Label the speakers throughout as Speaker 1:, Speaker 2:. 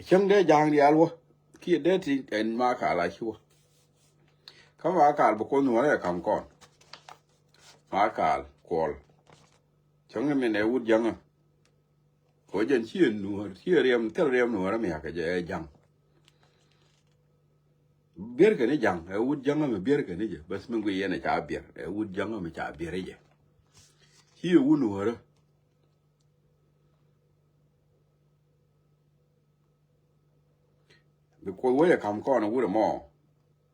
Speaker 1: chẳng để giang đi alo kia để thì en ma cả lại chua không mà cả một con nữa là cầm con ma cả call chẳng cái mình út giang à có dân chiên nữa chiên riêng nữa là mình cái gì giang biết cái này giang út giang mà biết cái này chứ bớt mình quay này chả biết út giang mà chả biết cái gì chiên út nữa đó vì coi vậy cầm con nó út mò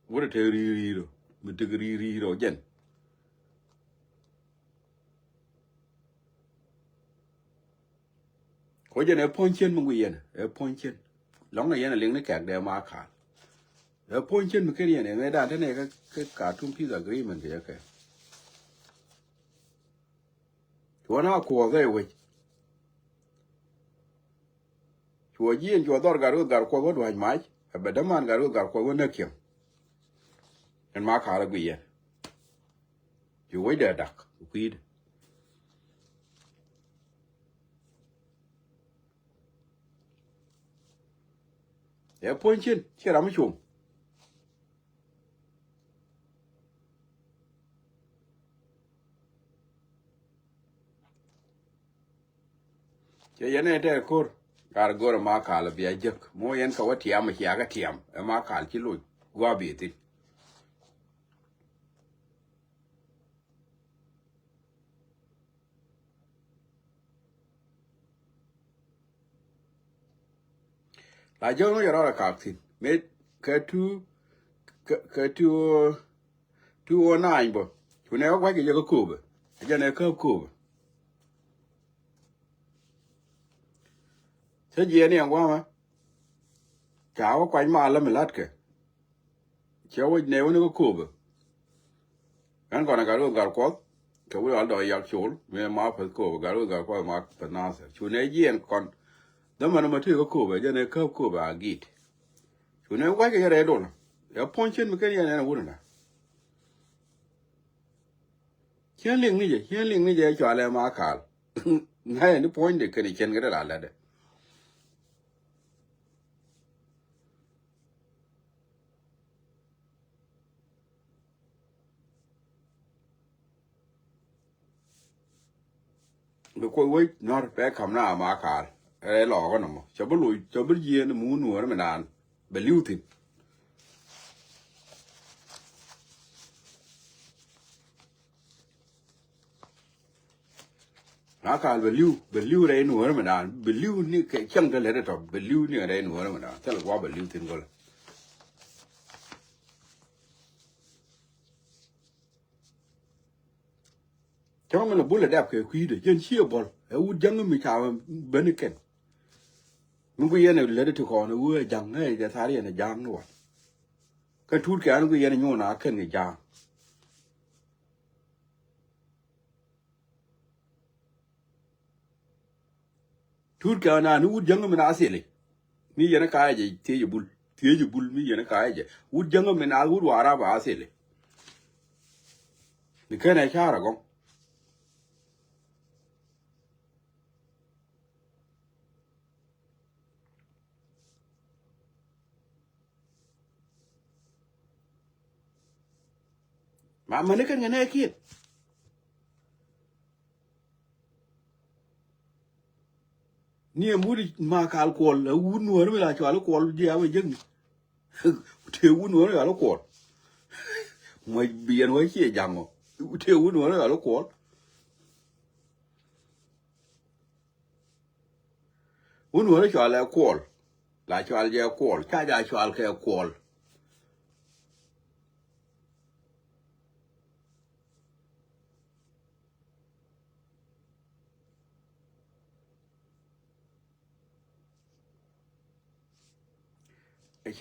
Speaker 1: út là ri rồi mình tự ri rồi dân có dân ở point trên mình quay này ở point trên lóng này là liên nó kẹt đều mà cả ở point trên mình cái này người ta thế này cái cả trung peace agreement thì cái chúa nào của cái vậy chúa gì chúa đó gar của cái đồ máy bây giờ man gar của cái nước kia anh mà cả là cái gì chúa vậy để đặc quỷ ở point trên chỉ làm chung cái này thế cô gar gor mà cả là bây giờ mỗi anh có tiệm mà cái tiệm mà cả chỉ lui qua bị thì là do nó ra cả thì mấy cái tu online bo tu này có cái gì có cube cái này có cube thế gì này qua mà cháu quay mà làm lát cái cháu nếu nó có cube anh còn là cái quát cái vừa đòi giặc chốn về mà phải cube cái quát mà phải nát tu này gì anh còn đó mà nó mới thấy có cube cái này có cube à git tu này quay cái gì đó ya point trên cái này là vui nè hiền linh như vậy cho lại mà cả ngay nó point để cái này trên cái đó là đấy được coi với nó phải cầm na mà cả cái lò cái nào cho bớt gì nó muốn nuôi nó mà đàn bị lưu thịt nó cả bị lưu đấy nuôi nó mà đàn bị lưu như cái chân cái này đó bị lưu như cái nuôi nó mà đàn chắc là quá bị lưu thịt rồi cho mình là bố là đẹp cái quý đấy dân chia bol út dân mình chào bên cái mình bây giờ này lấy được con nó giang này giờ thái này giang nữa cái thuốc cái nó bây giờ này nhô nó cái này giang thuốc cái nào nó út dân mình ăn xí này mi giờ nó cái gì thế giờ bul mi giờ nó cái gì út dân mình ăn út vara vào xí này cái này sao rồi con mà nó cái này kia ni muri ma ka alcohol la wunu wala la cho alcohol dia wa jeng te wunu wala alcohol mo bien wa chi jango te wunu wala alcohol wunu wala cho alcohol la cho alcohol cha ja cho alcohol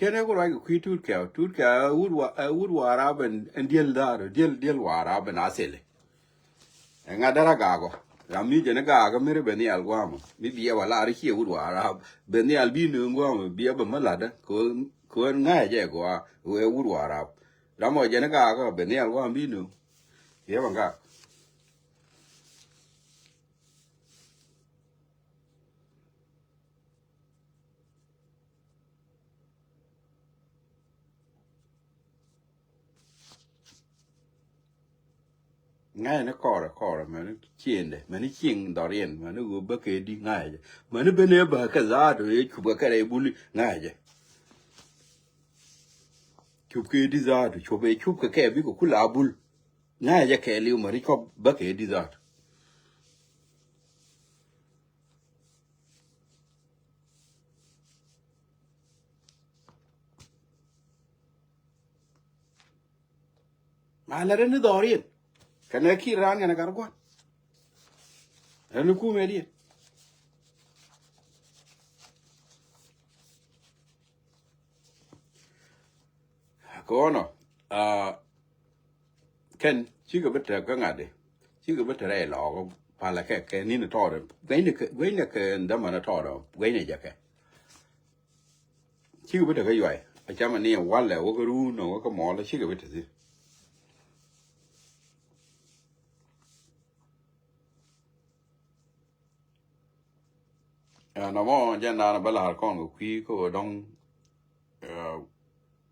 Speaker 1: cái này có loại cái tút kẹo út vara bên điel đó điel vara bên asile ngay đó là gago làm như thế này gago mới bên này algo mà mi bia wala ari kia út vara bên này albi nungwa mà bia bên mà lada ko ngay vậy qua út vara làm mọi thế này gago bên này algo albi nung bia bằng gago ngay nó cỏ mà nó chiên đấy mà nó chiên đỏ riêng mà nó gồm bơ kê đi ngay chứ mà nó bên đây bơ cái giá rồi chụp cái này buli ngay chứ chụp cái đi ra rồi chụp cái ví của kula bul ngay chứ cái liu mà nó có bơ kê đi ra mà là nó đỏ riêng cái này khi ra cái này cả quan nó cú mẹ đi có nó ken chỉ có biết cái ngà đi chỉ có biết cái lò có phải là cái ní nó to rồi cái này cái đó mà nó to rồi cái này chắc cái chỉ có biết cái vậy ở trong này quá là cái ru nó cái mỏ là chỉ có biết gì nó mà giờ nào nó bắt đầu con của quý của đông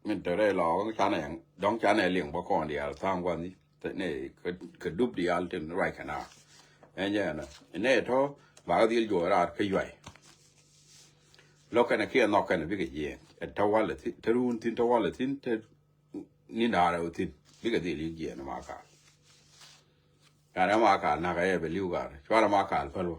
Speaker 1: mình tới đây lò cái cha này đóng cha này liền bao con đi à tham quan đi thế này cái đúc đi al trên right cả nào anh nhớ nè này thôi bảo đi rồi ra cái vậy lúc này kia nó cái này biết cái gì tao qua là thế luôn tin tao qua là tin thế ni nào rồi tin biết cái gì liền gì nó mà cả nó mà cả na cái về lưu cả cho nó mà cả phải luôn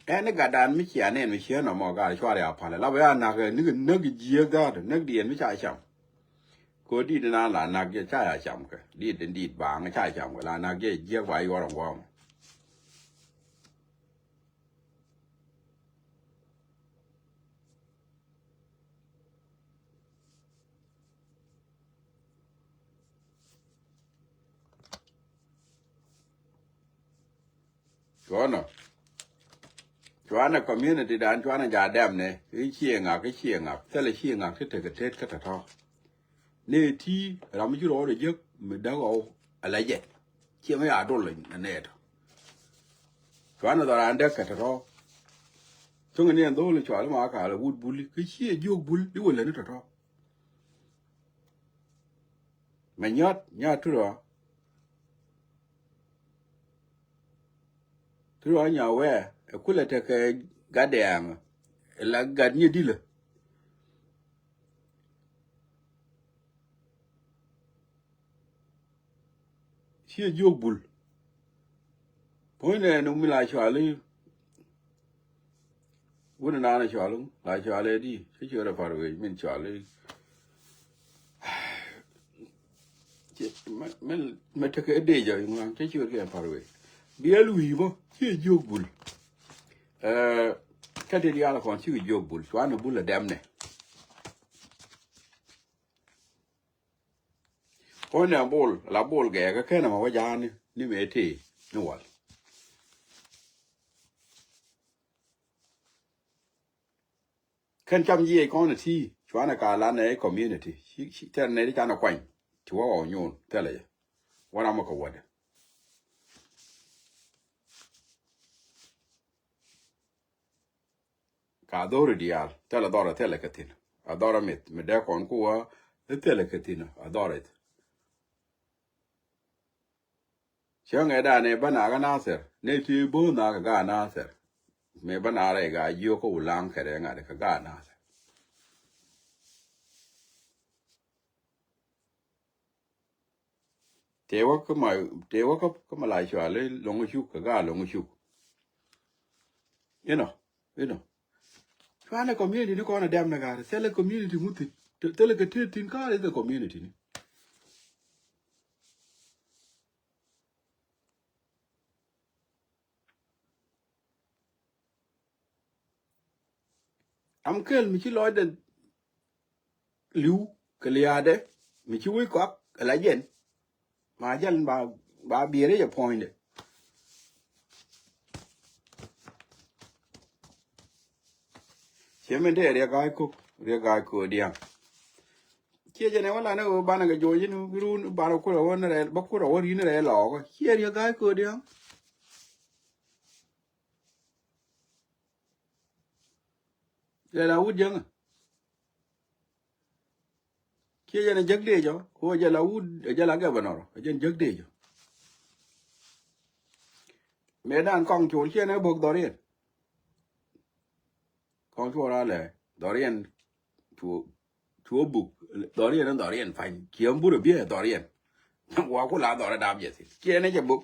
Speaker 1: ene gadan mi chia ne mi chia no mo ga chwa ya pa la ba ya na ke ni gi ji ga de ne di mi cha cham ko di na la na ge cha ya cham ke di ba nga cha cham la na ge ji wa yo ro wa ko no chwa na community dan chwa na ja dam ne cái chia ngạc thế là chia ngạc thế cái tết cái thọ ne ti ra mi ro de jek mi da go ala je chia me a do le ne to chwa na da ran de cái thọ chung ni ndo le chwa ma ka la wood bully cái chia jog bul di wala ne thọ mà nhát tu rồi nhà we kula ta ka gadam la gad ni dile si jogbul point no mi la chwali wona na chwalu la chwale di si chura farwe min chwali men ta ka de jo ngam si chura ka farwe bielu mo si jogbul cái điều đó là còn chưa vô bul xóa nó bul là đem này ôi nè bol là bol ghẻ cái nào mà quá giá nè ní mẹ thì nó vậy khen chăm gì con là thi xóa là cả lan này community thế này cái nó quanh chúa ở nhon thế là what am I going to adoro dial tela dora tela katina adora me de kon kuwa tela katina adora it changa da ne bana ga naser ne ti bo na ga naser me bana re ga yo ko ulang kare nga de ga naser tewa ko ma la chwa le longu chu ga longu chu you know Fana community ni kona dam na gara sele community muti tele ke tin ka is the community ni am kel mi ci loy den liu ke liade mi ci wi ko la jen ma jan ba bi re ya point chemen de re ga ko dia chia cho nên là nó ban là cái dồi chứ nó run ban có đầu nó này bóc có đầu đi nó này lỏ chia đi cái cửa đi không le la wud jang ke jana jagde jo ko jala wud jala ga banoro jen jagde jo me dan kong chul che na bok dorien kong chul ra le dorien chu buk dorien fan kiam bu bia dorien wa ko la dor da bia si ke ne je buk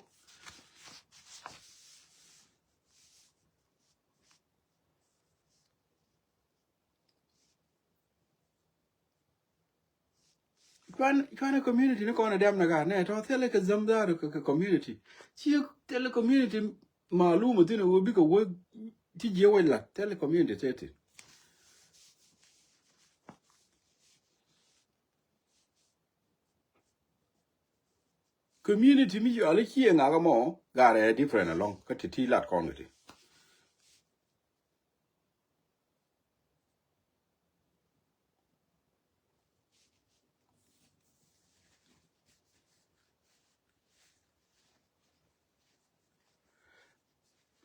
Speaker 1: kwan community ne ko na dem na ga ne to tele ka zamdar ka community chi tele community malumu tine wo bi ko wo ti je wala tele community tete community mi yo ale chi nga ga mo ga re different along ka ti lat community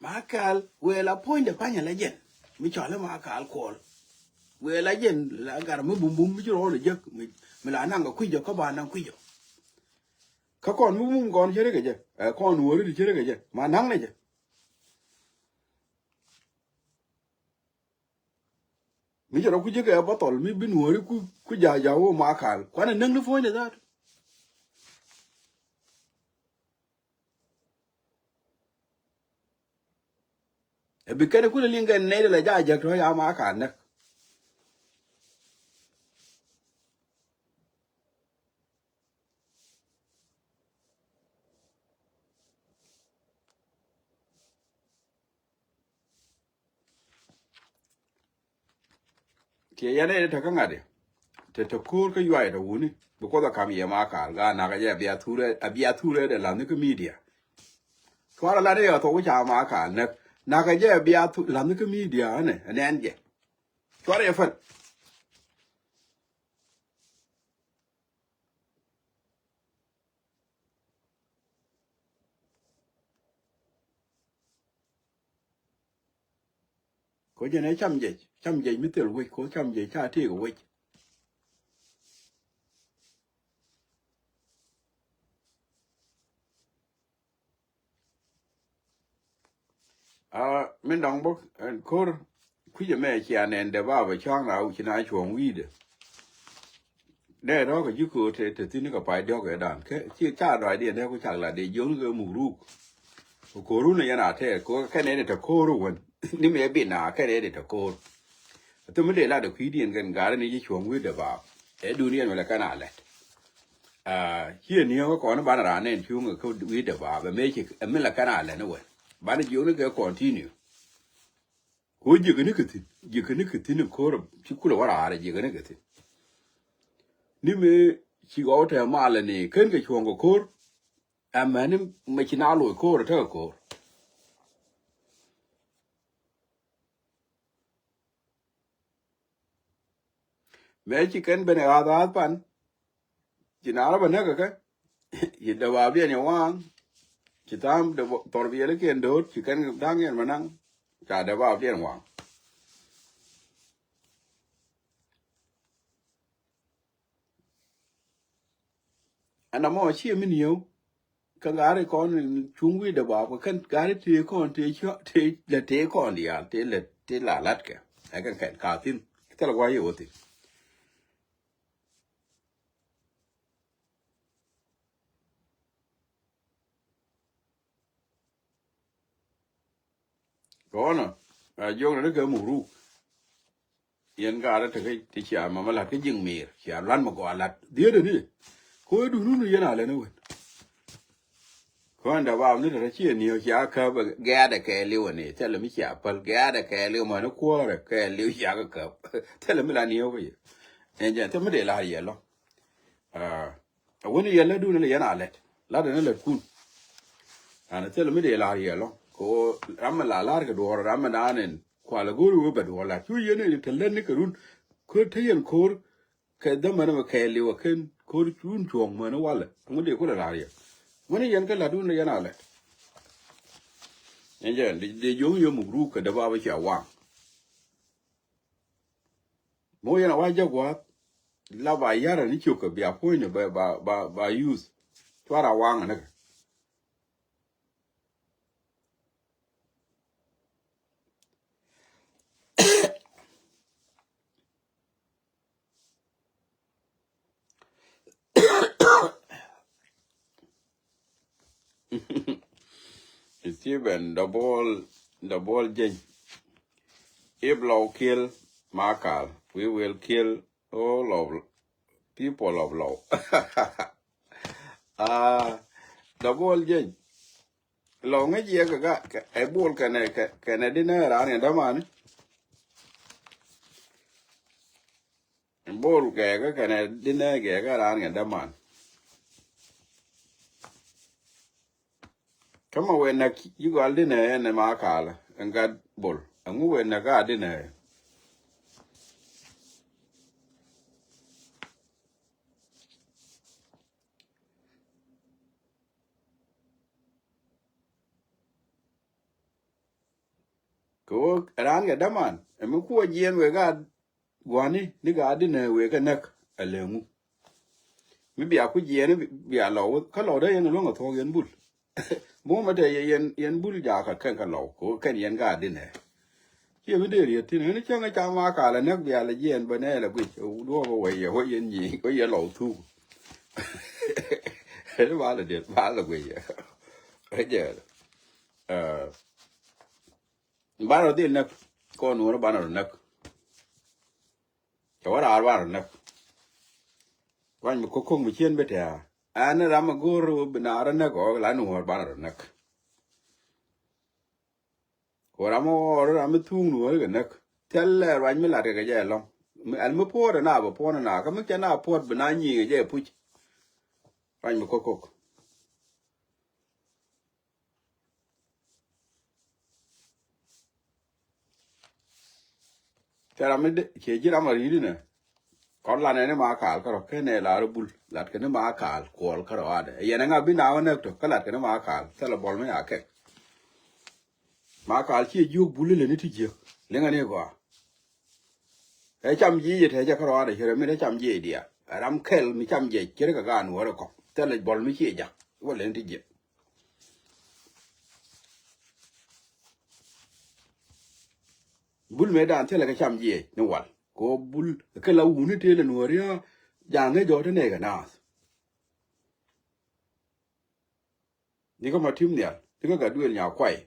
Speaker 1: makal we la point de panya la jen mi chole makal kol we la jen la gar mu bum bum mi ro le jek mi la nang ga kujo ko ba nang kujo ka kon mu bum kon chere ga je kon wo ri chere ga je ma nang ne je mi jero ku je ga ba tol mi bin wo ri ku ja wo makal kwana nang ne fo ne da e bi kene ku le linga ne le ja je to ya makal ne ke ya ne ta kan ade te to kur ka yuai da wuni bu ko da kam ye makal ga na ga je biya ture de la ne ko media kwara la de yo to ja makal ne na ga je biya la ne ko media ne je kwara ye fan ko je ne cham je mi tel wi ko cham je cha ti ko wi min dong bo kor ku je me chi anen de ba chang na u chi na chuong wi de de ro ko ju ko te tin ko pa do ke dan ke chi cha doi de ne ko chak la de yong ge mu ru ko ru ne ya na te ko ke ne de ko ru won ni me bi na ke ne de ko to me de la de kwi dien gen ga ne ji chuong wi de ba e du ni ne la ka na le hier ni ko na ba na ne chuong ko wi de ba me chi me la ka na le ne we ba de yong ne ke continue ko jigene kitin ko ci kula wara are jigene kitin ni me ci go ta mala ne kan ga chongo ko amani me ci na lo ko ta ko me ci kan bene ada pan ci na ra bane ka yi da ba bi ne wan ci tam de torbiye le ken do ci kan dang yen manang ta da ba bi ne wan ana mo ci mi niyo kan gare kon chungwi da ba ko kan gare te kon te cho te le te kon dia te la lat ke ai kan ka tin te la wa yo ti ko na yo na ke mu ru yen gare te ti cha ma la ke jing mir cha lan ma ko lat dia de ni ko du nu yana le ne we ko anda ba ni da chi ni ya ka ba ga da ke le ne te le mi cha pal ga da ke le ma no ko re ke le ya ka te le mi la ni yo ye en ja te me de la ye lo woni yella du ne yana let la de ne le kun ana te le mi de la ye lo ko ram la ga do ram na nen kwa la guru ba do la tu ye ne te le ne ka run ko te yen ko ke da ma ne ke le wa ken ko chun chong ma ne wala mo de ko la ye woni yen ka la du ne yana let en ja de yo mu ru ka da ba cha wa mo yana wa jagwa la ba yara ni chuka bi apoy ne ba use twara wanga ne Steven the ball jen if law kill Makal we will kill all of people of law ah the ball jen law ngi ye ga e ball kane dinner ran ne daman ball ga kane dinner ga ran ne daman kama we na you gal dinner ne Makal and got ball and we na ga dinner ko ran ga daman e mu ko jen we ga gwani ni ga dinner we ga nak alemu mi bia ku jen bia law ka law da yen lo ngo to yen bul mo ma de yen bul ja ka kan ka law ko kan yen ga dinner ye mi de ri tin ni chang cha ma ka la nak bia la yen ba ne la ku do ba we ye ho yen ni ko ye law tu he ba la de ba la ku ye he je ba ro din nak ko no ba no nak cho ra ba nak wan mi ko ko mi chen be ta an ra ma go ro bina ra na ko la no ba no nak ko ra mo ra mi tu no ga nak tel wan mi la ga je lo al mi po na ba po na ka mi cha na po bina ni ga je pu wan mi ko tera mi de ke jira ma ri ne kon la ne ma kal ko ke ne la ru bul lat ke ne ma kal ko ka ro ade ye na bi na ne to ka lat ke ne ma kal tela bol me ake ma kal chi ju bul le ni ti je le ngane go e cham ji je te je ka ro ade here mi de cham je dia ram kel mi cham je ke ka ga no ro ko tela bol mi chi ja wo le ti je bul me dan tela ka cham je ne wal ko bul ke la wu ni te le no ria ja ne jo te ne ga na ni ko ma tim ne ni ko ga duel nya kwai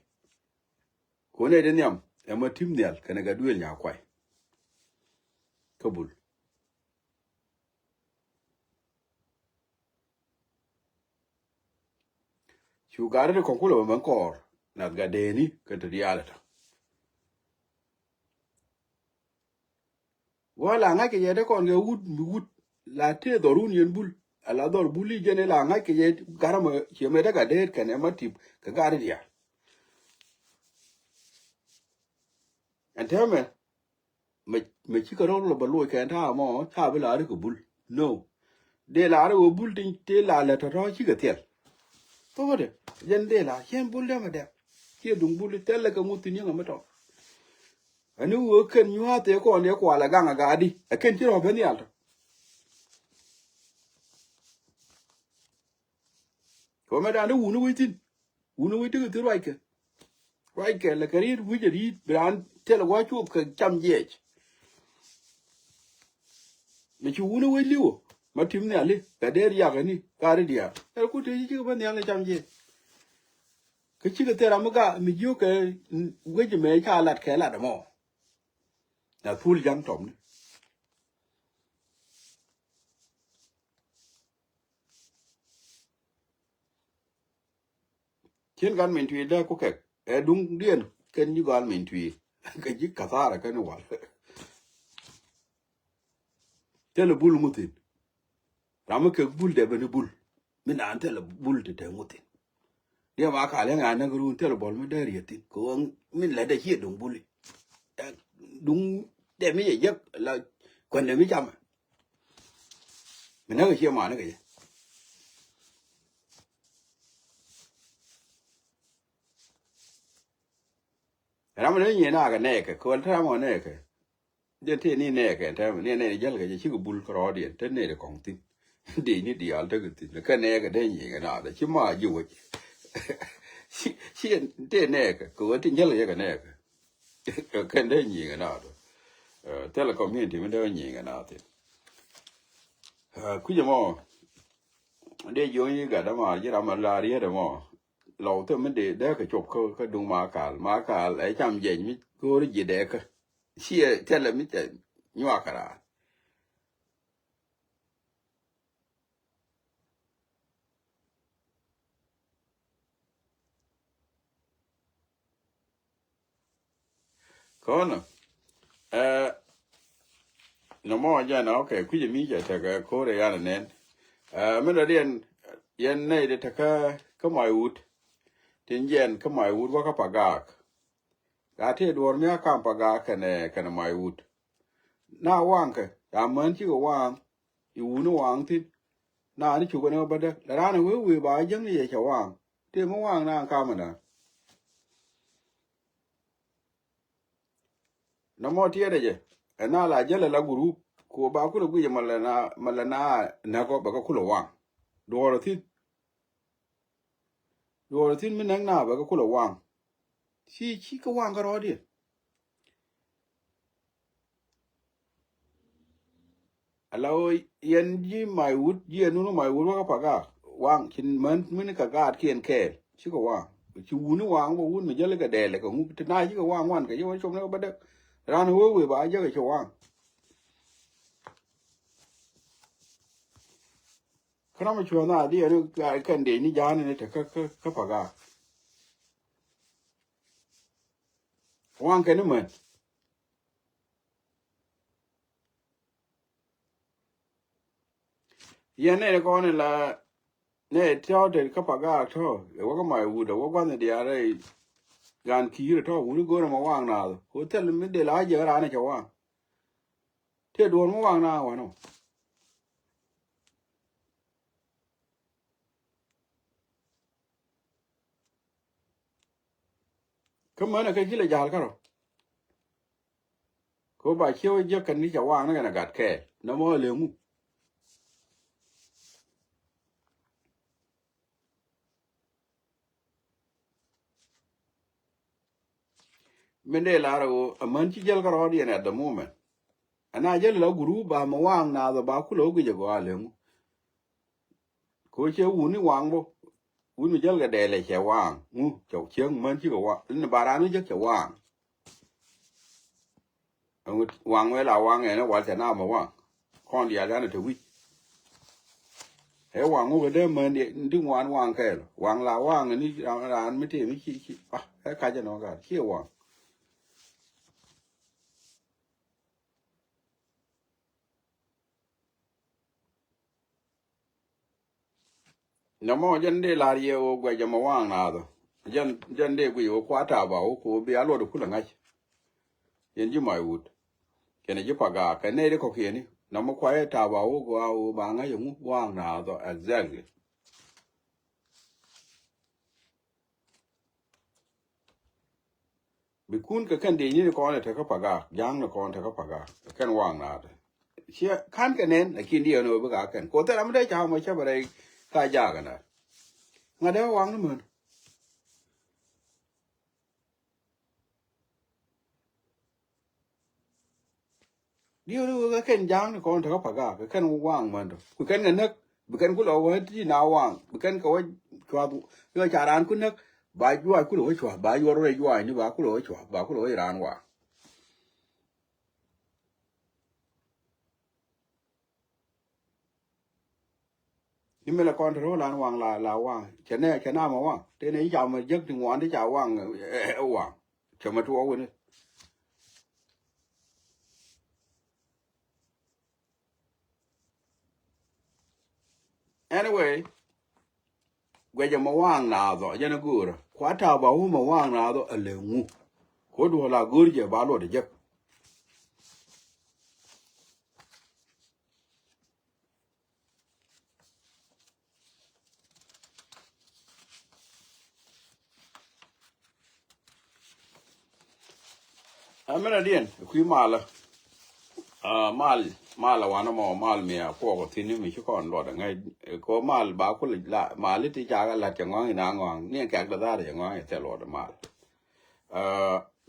Speaker 1: ko ne de nyam e ma tim ne ka ne ga duel nya kwai kabul chu gare de konkulo man kor na ga de ni ka de yalata wala nga ke de kon ga wud la te dorun yen bul ala dor buli jene la nga ke garama che me daga de ka ne matip ka gare dia antame me chi ka ro lo ba lo ka ta mo ta bi la ko bul no de la ro bul tin te la la to chi ka tel to de jen de la chen bul de ma de ke dung bul tel ka mutin nga ma to ani wo ken nyua te ko ne ko ala ganga gadi aken ti ro ben yalto ko me da nu wunu witin ti right ke la karir wi je ri bran tel wa chu ka cham je me chu wunu wi liwo ma tim ne ali ka der ya ga ni ka ri dia e ku te ji ben yal cham je ke chi ka te ra ma ga mi ju ke wi je me ka lat ke la da mo na thul jam tom chen gan men twi da ku ke e dung dien ken ju gan men twi ka ji ka sara ka ni wal tele bul mutin rama ke bul de ben bul min an tele bul de mutin dia ma ka le nga na gru tele bol me der yetin ko min la de chi dung bul dung de mi ye la kon de mi cham min na ke chi ma na ke rama ne ni na ga ne ke ko ta mo ne ke เดี๋ยวที่นี่แน่แกแท้เนี่ยแน่ยัลก็จะชื่อบุลครอเดียนท่านเนี่ยของตินดีนี่เดียวถ้าเกิดตินแล้วก็แน่ก็ได้ยังไงนะแต่ชิมาอยู่ชิเด่นแน่ก็ว่าที่ยัลก็แน่ก็แค่ได้ยังไงนะแต่ละคอมเมนต์ที่มันได้ยังไงนะที่คุยจะมอเดี๋ยวย้อนยี่กันนะมาที่เรามาลาเรียดมาเราถ้ามันได้ก็จบก็ดูมาคาลไอ้จำเย็นมิก็ได้ยินเด็กเชี่ยเท่าไรมิจะยัวกันละก็นะน้ำมันจะนะโอเคคุยจะมีจะถ้าก็โคเรียนนั่นมันเรียนยันในเด็กถ้าก็ไม่อุดถึงยันก็ไม่อุดว่าก็ปากกาที่ดวงเนี้ยข้ามปากกากันไม่อุดน้าว่างก็ตามมันที่ก็ว่างอยู่นู่นว่างที่น้านี่ชูกันเอาไปเด้อแล้วร้านนี้วิบายยังนี่จะว่างที่มันว่างน้าข้ามมันนะน้ำมันที่อะไรเจ้น้าหลายเจ้าเลยละกุรุกูบ้ากูเลยกูจะมาละนาก็แบบก็คุละว่างดูอะไรที่มันนั่งหน้าแบบก็คุละว่างชี้ก็ว่างก็รอดิแล้วยันยี่ไม่วุดยี่นู่นไม่วุดว่าก็ปากกาว่างชินมันก็กาดเขียนแค่ชี้ก็ว่างชิวนู่นว่างว่าวุ้นมันจะเลยก็เดลเลยก็หูที่นายชี้ก็ว่างวันก็ยังวันชมแล้วก็บัดเด้อร้านหัววิบายเยอะก็จะว่างขณะมันชวนหน้าดิอันนี้กันเดนี่ยานนี่แต่ก็ปากกาว่างแค่นั้นเหมือนยันเนี่ยก่อนนี่ละเนี่ยเท่าเด็กก็ปากกาเท่าเดี๋ยวว่าก็ไม่วุดเดี๋ยวว่าวันเดียวอะไรการขี้เท่าวุ้นก็มาว่างนาโฮเทลไม่ได้หลายเยอะร้านนี่จะว่างเที่ยวดวนมาว่างนาวะเนาะก็เหมือนกับที่เราอยากกันหรอเขาบอกเชี่ยวเยอะกันนี่จะว่างนั่นกันอากาศแค่น้ำมันเหลืองมุไม่ได้ลาเรามันที่เจลก็รอดีนะ at the moment อันนั้นเจลเรากรูบามาว่างนาแต่บาคุโลกุจะกว่าเหลืองเขาเชี่ยววุ้นนี่ว่างบ่วุ้นมันเจลก็เดเลยแค่ว่างเจ้าเชียงมันที่ก็ว่างนี่บารานี่จะว่างว่างเวลาว่างไงนะวันเสาร์หน้ามาว่างข้อเดียวแล้วนะถือวิเฮ้ว่างก็เดิมเหมือนถึงวันว่างแค่ว่างลาว่างอันนี้ร้านไม่ที่ไม่ขี้อ่ะแค่ใครจะนอนกันเชี่ยวว่าง Namo jande lariye o gwa jama wang na do. Jande gwi o kwata ba o ko be alo do kula ngach. Yen ji mai wut. Kene ji paga ka ne de ko keni. Namo kwa ta ba o gwa o ba nga yung wang na do exactly. Bikun ka kan de ni ko ne ta ka paga, yang na ko ta ka paga. Kan wang na do. Sia kan ka nen a kin dio no ba ka kan. Ko ta ram de cha ma cha ba dai ka ja ka na. Nga de wang na mun. Dio no ka kan yang na ko ta ka paga. Ka kan wang man do. Ku kan na nak bukan ku lo wa ti na wang bukan ko chwa yo cha ran ku nak ba ju ku lo chwa ba yo ro ju ni ba ku lo chwa ba ku lo ran wa ni me la control lan wang la wang che na ma wang te ne ja ma jek ti ngwan ti cha wang wang che ma tu wa ni anyway gwe ja ma wang na do ja na gur kwa ta ba hu ma wang na do le ngu ko do la gur je ba lo de jek amena dien ku ma la mal wana mo mal mia ko tini mi chu kon lo da ngai ko mal ba ko la mal ti cha ga la chang ngang na ngang ni ka da da ngang te lo da mal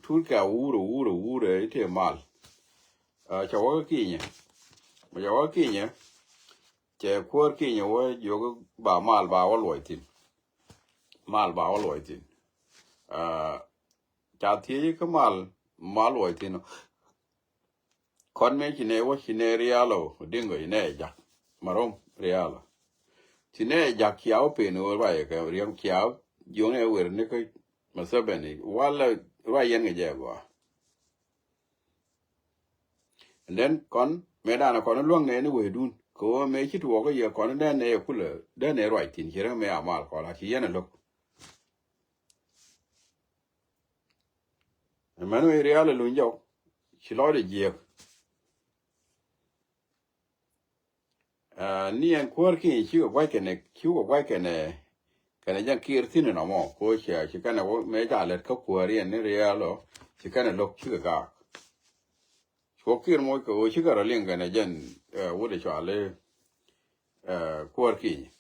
Speaker 1: tu ka uru te mal cha wa ki nya ma ya wa ki nya che ko ki nya wa yo ba mal ba wa lo tin mal ba wa lo tin cha ti ka mal lo tin kon me chine wo chine rialo dingo ine ja marom rialo chine ja kiao pe no ba ye ka riam kiao yone wer ne ko masabani wala ra yen ge go and then kon me da na kon luong ne we dun ko me chi tuo ko ye kon da ne ku le da ne right tin hira me amal ko la chi yen lo manu rialo lu njo chi lo de je ni en kwor ki chi ko wa kene kana jan kir tin no mo ko cha chi kana wo me ja le ko kwor yen ne rialo chi kana lo chi ga ko kir mo ko chi ga ling kana jan wo de cha le kwor ki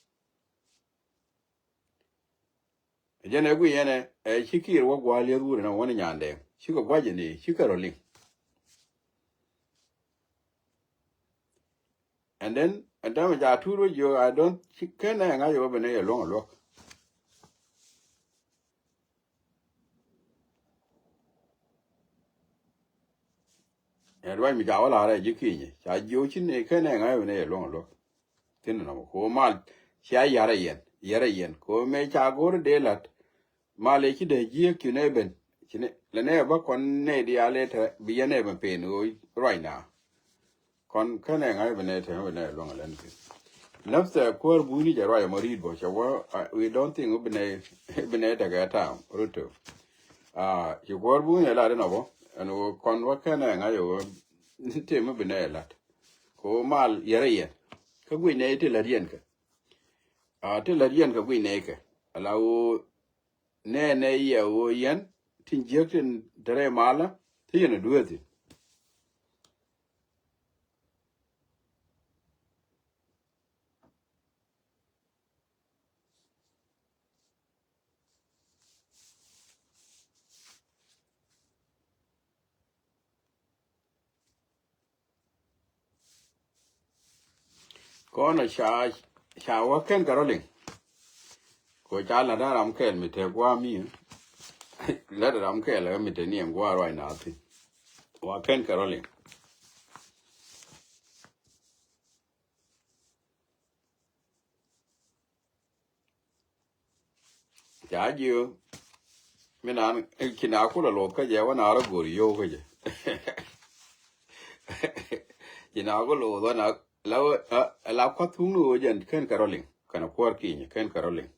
Speaker 1: jan e gu yene chi kir wo gwa le ru na woni nyande chi ko gwa je ni chi ka ling and then ja turo yo I don't chi kana nga yo bene ye lo e rwa mi ja wala ra ji ki ni cha yo chi ne kana nga yo bene ye lo tin no ko mal cha yara yen ko me cha gor de lat male chi de ji ki ne ben chi ne le ne ba kon ne di ale ta bi ne ben pe no right now kon kana nga yo bene te bene lo ngalen ki nafsa kwar buni ja rwa marid bo cha wa we don't think bene ta ga ta ruto you kwar buni la de no bo ano kon wa kana nga yo te mo bene lat ko mal yara yen ka gwi ne te la yen ka te la yen ka gwi ne ka ala o ne ye o yen tin jekten dare mala te yen duweti ko na sha wa ken karolin ko cha la da ram ken mi te kwa mi la da ram ken la mi te ni ngwa roi na ti wa ken karolin ja ju mi nan kina ku la lo ka je wa na ra gori yo ka je kina ku lo do na la ko tu no jen ken karolin kana kwar ki ni ken karolin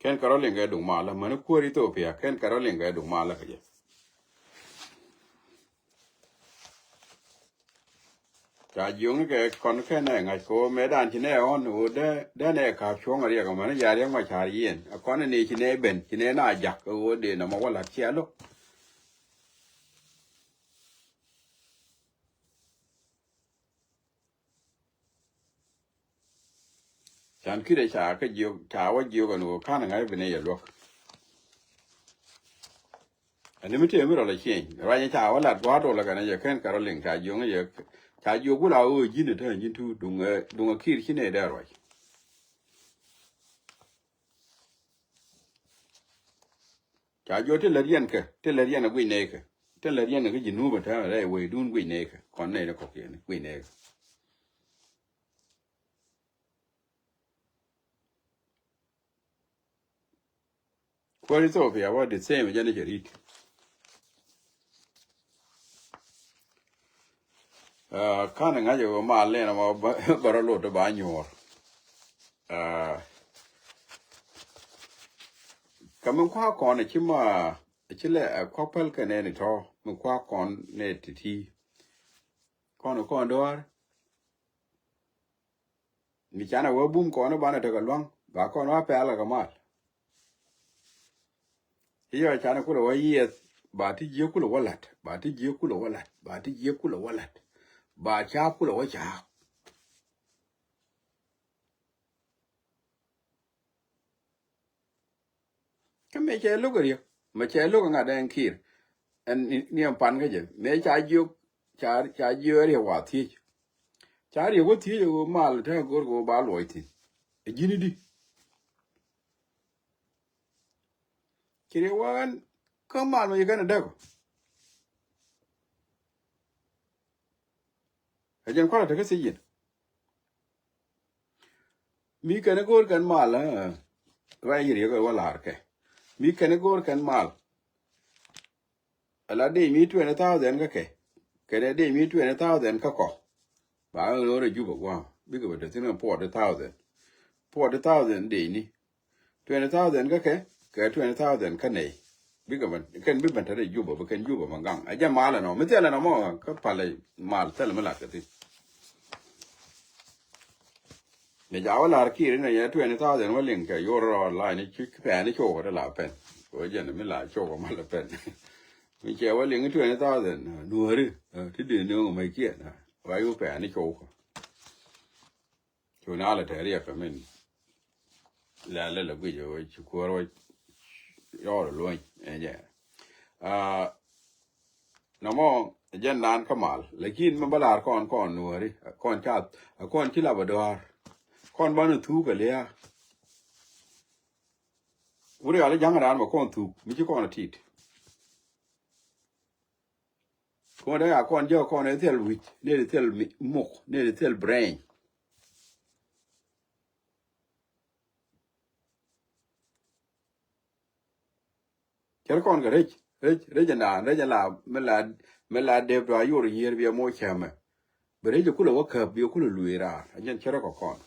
Speaker 1: ken karolin ga du mala man kwar Ethiopia ken karolin ga du mala ka je ja yung ke kon ke ne ngai ko me dan chi ne on u de ne ka chuong ari ga man ya ri ma cha yen kon ne chi ne ben chi ne na jak o de na ma wala chia lo chan ki de cha ke ju cha wa ju ga no ka na ngai ben ye lo ani mi te mi ro la chen ra ni cha wala gwa do la ga ne ye ken ka ro ling cha yung ye cha ju gu la o ji ne te jin tu dung ki chi ne da ro cha ju te la yen ke te la yen gwi ne ke te la yen ke ji nu ba ta re we dun gwi ne ke kon ne ko ke ne gwi ne ko ri so ya wa de same je ne je ri ka na ngai yo ma le na ma ba ro lo to ba nyor ka mun kwa kon ne chi ma chi le kwa pel ke ne ni to mun kwa kon ne ti kon do mi chana wo bum kon ba na te ka long ba kon wa pe ala ka mal ya chana kula wa yes ba ti je kula walat ba ti je kula walat ba ti je kula walat ba cha kula wa cha ka me che lu gari ma che lu nga den kir en ni am pan ga je me cha ju cha ju ri wa ti cha ri wo ti yo mal ta go ba lo ti e jini di kire wan ka mal ma ga na da ko e jen ko ta ka si yin mi ka na go kan mal va yiri ga wala ke mi ka na go kan mal ala de mi 20,000 ka ke de mi 20,000 ka ko ba lo re ju ba bi ga de tin po de 1,000 de ni 20,000 ka ke 20,000 ka nei bi ga ban ken bi ban tare ju ba ken ju ba mangang a ja mala no mi tela no mo ka pale mal tela mala ka ti ne ja wala ki ne ya 20,000 wa ling ka yo ro la ni ki pe ni cho ko la pen o je ne mi la cho ko ma la pen mi che wa ling 20,000 no ri ti de no mai ki na wa yo pe ni cho ko cho na la tare ya ka men la gwi yo chi ko ro yo lo e je no mo jen nan kamal lekin man balar kon nuori kon chat kon ti labador kon banu tu ka le uri ala jangaran ma kon tu mi ci kon tit kon da kon jo kon e tel wich ne tel mok ne tel brain ker kon ga rech na la mela de do ayur yer bi mo chama bere je kula waka bi kula luira ajen kera ko kon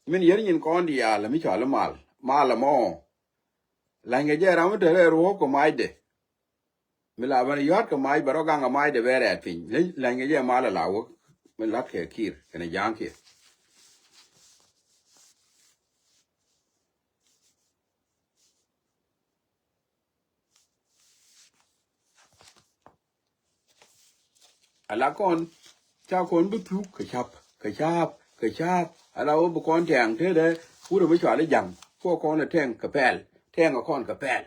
Speaker 1: min yer nyin kon di ala mi chala mal mo la nge je ramu de ro ko maide mila ban yot ko mai baro ganga mai de bere pin la nge je mal la wo mila ke kir kene janke ala kon cha kon bu tu ka chap ala wo bu kon tang te de ku de chwa le jang ko kon le teng ka pel teng ko kon ka pel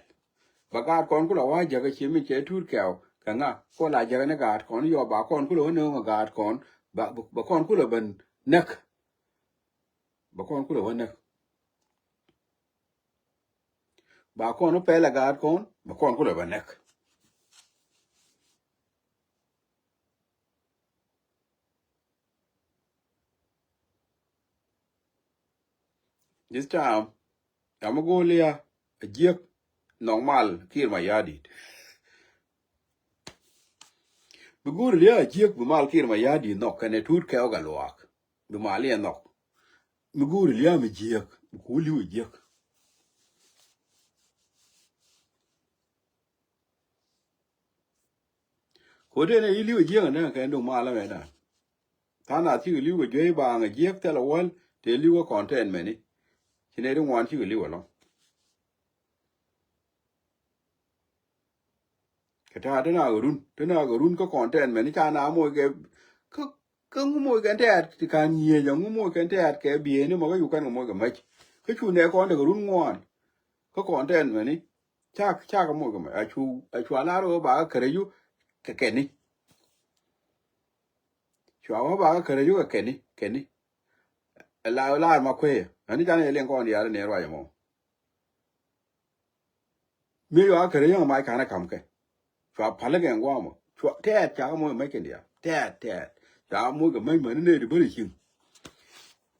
Speaker 1: ba ga kon ku la wa je ga chi mi che tur keo ka nga ko la je ne ga kon yo ba kon ku lo no ga kon ba kon ku le ban nak ba kon ku le wa nak ba kon no pel ga kon ba kon ku le ba nak this time I'm go lia a jek normal kir ma yadi bu gur lia a jek bu mal kir ma yadi no kane tur keo ga loak bu mal ya no bu gur lia mi jek ku liu jek ko de ne liu jek na ka ndo mal la na ta na ti liu go je ba nga jek te la wal te liu ko content me ni kine ru wan ti liu lo ka ta na go run ko content me ni cha na mo ke ko mo ke te ti kan ye yo mo ke te ke bi ni mo ko yu kan mo ke ma ke chu ne ko de run ngwan ko content me ni cha ko mo ke ma a chu na ro ba ka re yu ke ni chu ba ka re yu ke ni la ma kwe ani cha ne len ko ni ya ne ro ya mo mi yo ka re yo mai ka na kam ke chwa pala ke ngwa mo chwa te cha mo mai ke dia te cha mo ke mai ma ne de bari chin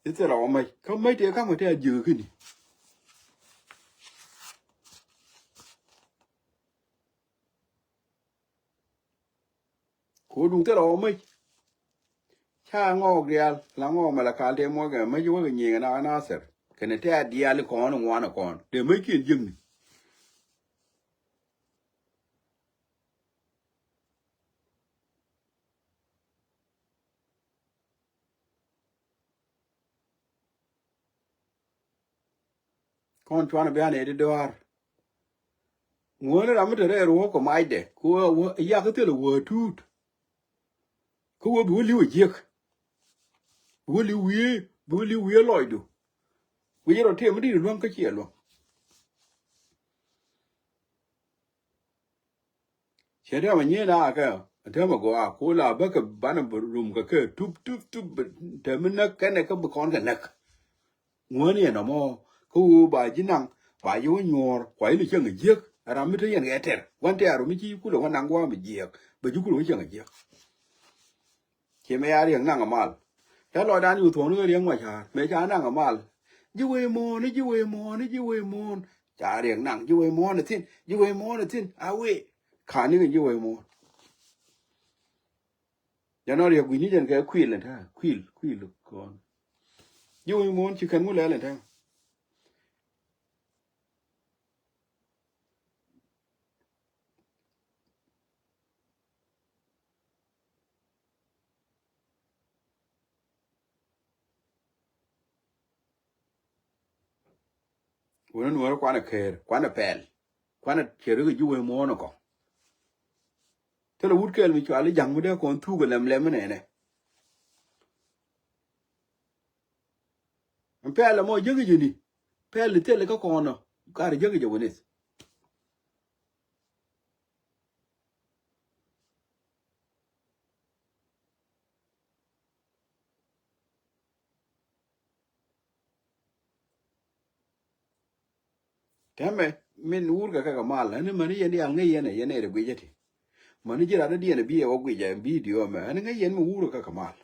Speaker 1: ite ra mai ka mai te ka mo te ju ke ni ko du te ra mai cha ngo dia la ngo ma la ka te mo ke mai ju ke ni na ser ke ne te dia le ko no ngwa na kon de mai ke jing ni kon chwana be ane de doar ngone ram te re ro ko mai de ko ya ko te lo wo tut ko wo bu li wo jek wo li wi loidu wi ro te mdi lo ka che lo che da ma nye na ka ta ma go a ko la ba ka ban rum ka ke tup te min na ka ne ka bu kon ka nak ngone na mo ko ba jinang ba yo nyor kwa ile chen jek ram te yen eter wan te aro mi chi ku lo wan ngwa mi jek ba ju ku lo chen jek che me ari nang amal ta lo dan yu thong no riang ma cha me cha nang amal ji we mo cha riang nang ji we mo ne tin a we kha ni ji we mo ya no ri gu ni jen ka kwil le ta kwil kon ji we mo chi kan mu le ta wo no kwa na ker kwa na pel kwa na chere ji we mo no ko te lo wut kel mi cha le jang mu de kon tu go lem ne pel mo je ji ni pel te le ka ko no ka ri je ji wo ne teme min urga ka mal ne mani yen yang ne yen ne re gwe jeti mani jira da die ne bi e wo gwe ja bi dio me ne ngai yen mu urga ka mal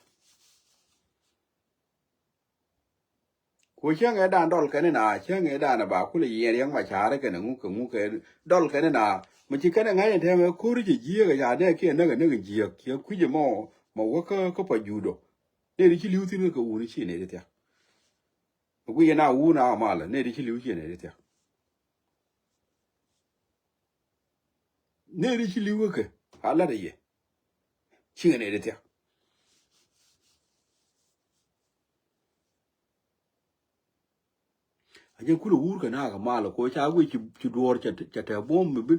Speaker 1: ko chang e dan dol kene na chang e dan ba ku le yen yang ma chare ke ne ngu ke dol kene na ma chi kene ngai teme ko ri ji ga ja ne ke ne ga ji ke ku je mo wo ka pa judo ne ri chi liu tin ka u ni chi ne de ta ku ye na u na mal ne ri chi liu chi ne de ta ne ri chi liu ke ala de ye chi ne de ta aje kula wurka na ga mala ko cha gwe ci dor cha ta bom me bi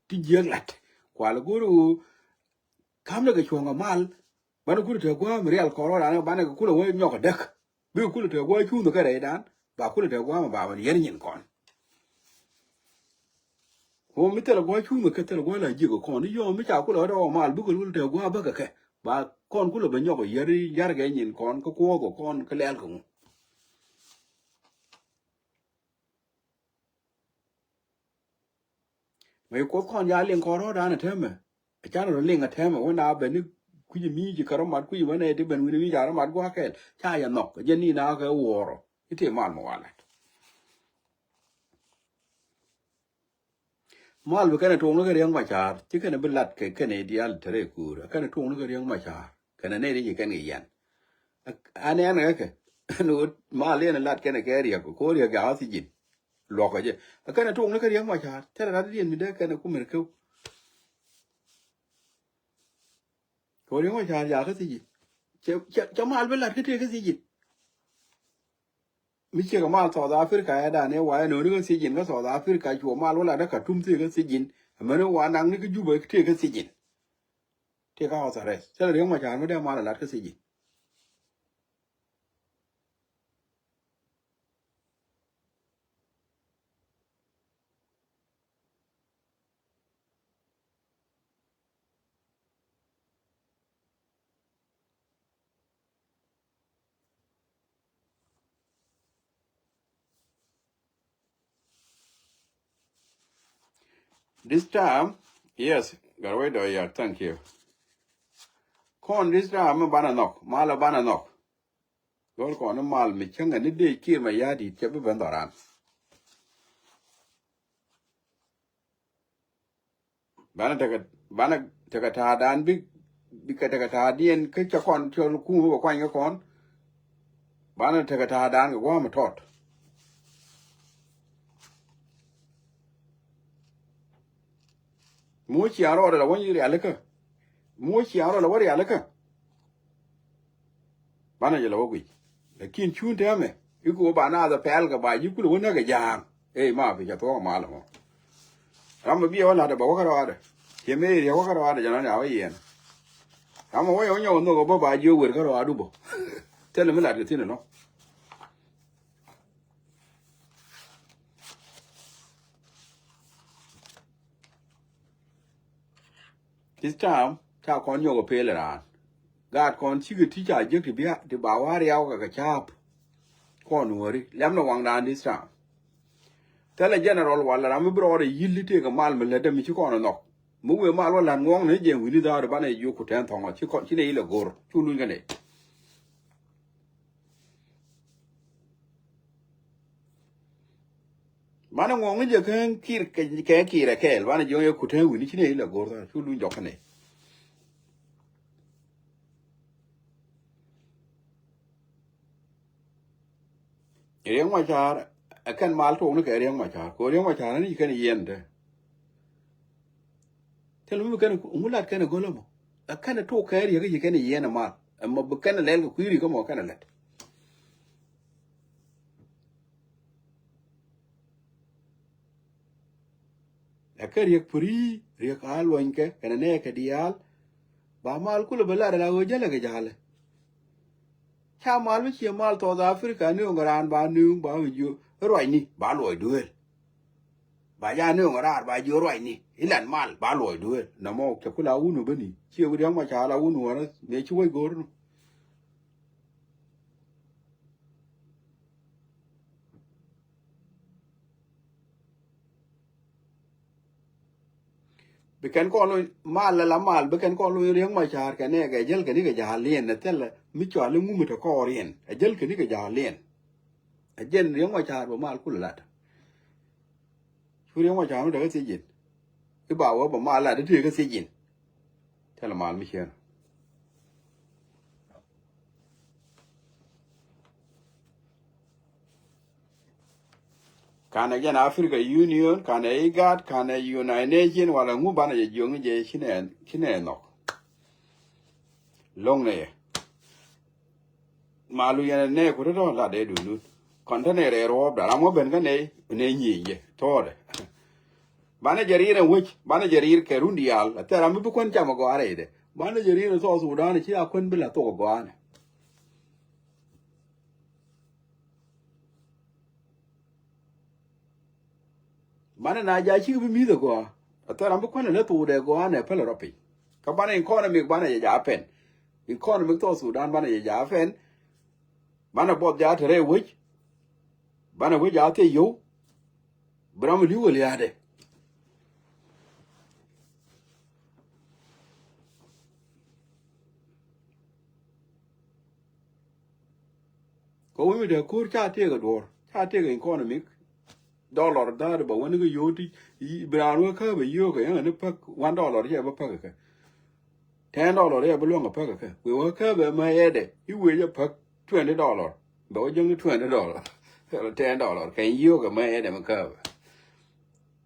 Speaker 1: ti jelat kwala guru kam daga chonga mal bana kula ta gwa mi real korora na bana kula we nyoka dek bi kula ta gwa chu no kare dan ba kula ta gwa ma ba ban yer nyin kon ho mi tela gwa chu no ka tela gwa la ji ko kon yo mi cha kula ro mal bi kula ta gwa ba ka ke ba kon kula ba nyoka yer yar ga nyin kon ko ko kon ka lel ko mấy cố con ya liền có đó ra là thế mà cha nó liền là thế mà when nào bên đi quý gì mi chỉ cái mặt quý gì bên này thì bên quý mi giờ nó mặt quá cái cha ya nọc cái gì nào cái war cái thế mà lại mal với cái này trông nó cái riêng mà cha chứ cái này bên lật cái này đi ăn thế cũ cái này trông nó cái riêng mà cha cái này này gì cái này yan anh em này cái nó mal liền là lật cái riêng của cô riêng cái áo gì lọ cái gì cái này trông nó cái riêng mà cha thế là đi mình đấy cái này cũng mình kêu có riêng mà cha giờ cái gì cho mal bên lật cái gì mi che ga mal South Africa ya da ne wa no ni si jin ga South Africa ju mal wala da ka tum te ga si jin ma ne wa nang ni ga ju ba te ga si jin te ka sa res se le ma cha no da mal la ka si jin this time yes garwe do ya thank you kon this time bana nok mal bana nok gol ko no mal mi changa ni de ki ma ya di che be ban doran bana ta ta dan bi ka ta dien ke cha kon cho ku ba kwan ga kon bana ta dan ga wa ma tot mo chi aro da won yiri alaka mo chi aro la wari alaka bana je la wogui lakin chun te ame yuko ba na da pel ga ba yuko wona ga jang ma bi ja to ma lo ram bi wala da ba wa ka da ke me ri wa ka da jana na wa yen ram wa yo nyo no go ba jo wer ka da du bo tele me la de tin no this time ta kon yo go pe le ran gad kon chi ge ti ja je ti bia ti ba wa ri yaw ka chap kon wori lem no wang dan this time tele general wala ram bro re yilli te ga mal me le de mi chi kon no mu we mal wala ngong ne je wi ni da ba ne yu ku ten thong chi kon chi ne ile gor chu lu ga ne mana ngong je kan kir ke re ke ba ne jo ye ku ten wi ni chi ne ile gor da chu lu jo ka ne riêng mà cha kan mal to ne ke riêng mà cha ko riêng mà cha ni kan yen de telo mu kan umulat kan golo mo kan to ke ri ga kan yen ma amma bu kan le ko ri ko mo kan le ka ri puri ri ka alwan ke kan ne ke dial ba mal ku le bala da go jala ga jale cha mal mi chi mal to da afrika ni ngaran ba nu ba yu roi ni ba loi duel ba ya ni ngaran ba yu roi ni ilan mal ba loi duel na mo ke ku la unu bani chi wi yang ma cha la unu wa ne chi wai gor no be kan ko lo mal la mal be kan ko lo riang ma cha ka ne ga jel ka ni ga ja lien na tel mi cho lu mu ta ko rien a jel ka ni ga ja lien a jen riang ma cha ba mal ku la chu riang ma cha no da ga si jin cái bảoว่ามาละได้ถือก็เสียยินถ้าละมาไม่เชื่อการในยันแอฟริกายูนิออนการในอีกัดการในยูไนเนชั่นว่าละงูบ้านจะยงเจชินเอ็นนกลงเนี่ยมาลุยเนี่ยคุณต้องละเดี๋ยวดูนู่นคอนเทนเนอร์รอบแต่เราไม่เป็นกันเนี่ยยี่เย่ทอดบ้านจะรีนวิชบ้านจะรีนแค่รุ่นเดียวแต่เราไม่เป็นคนจำมาก่อนอะไรเด้บ้านจะรีนซอสูดานที่อาคนเป็นละตัวก่อนบ้านนายใจชื่อเป็นมีตัวก่อนแต่เราไม่คนละตัวเดียวก่อนเนี่ยเพื่อเราไปกับบ้านอินคอนมีบ้านจะจ่าเป็นอินคอนมีตัวสูดานบ้านจะจ่าเป็นบ้านปอดจ่าเทเรวิชบ้านวิชจ่าเทยูบรามลิวเลียเด้ก็ว่ามีเด็กคูร์ชาเทียกับดอร์ชาเทียกับอินคอนมีดอลลาร์ได้บอกว่านี่ก็โยที่บราวน์ก็เข้าไปโยกันอย่างนั้นพัก$1ที่จะไปพักกัน$10ที่จะไปล่วงกับพักกันเวลาเข้าไปมาเอเดอีเวจะพัก$20บอกว่ายัง$20$10แค่โยกับมาเอเดมันเข้า